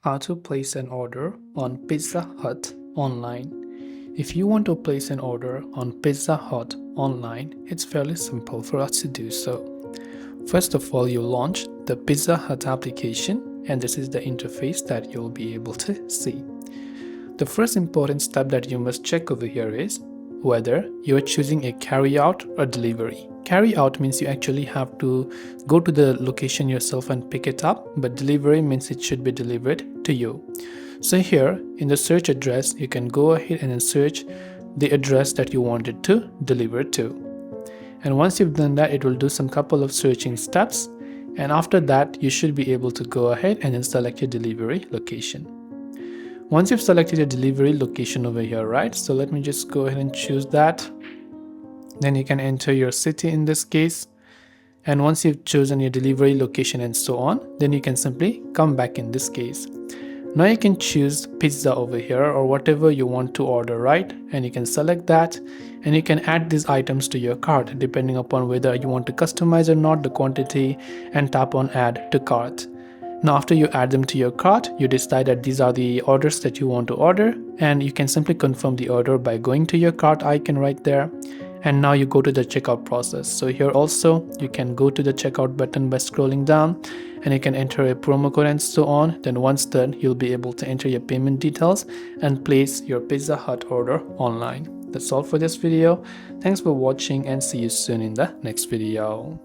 How to place an order on Pizza Hut online. If you want to place an order on Pizza Hut online, it's fairly simple for us to do so. First of all, you launch the Pizza Hut application, and this is the interface that you'll be able to see. The first important step that you must check over here is whether you are choosing a carryout or delivery. Carryout means you actually have to go to the location yourself and pick it up, but delivery means it should be delivered to you. So here in the search address, you can go ahead and search the address that you wanted to deliver to. And once you've done that, it will do some couple of searching steps, and after that you should be able to go ahead and then select your delivery location. Once you've selected your delivery location over here, right? So let me just go ahead and choose that. Then you can enter your city in this case. And once you've chosen your delivery location and so on, then you can simply come back in this case. Now you can choose pizza over here or whatever you want to order, right? And you can select that and you can add these items to your cart depending upon whether you want to customize or not the quantity, and tap on add to cart. Now after you add them to your cart, you decide that these are the orders that you want to order, and you can simply confirm the order by going to your cart icon right there. And now you go to the checkout process. So here also you can go to the checkout button by scrolling down, and you can enter a promo code and so on. Then once done, you'll be able to enter your payment details and place your Pizza Hut order online. That's all for this video. Thanks for watching and see you soon in the next video.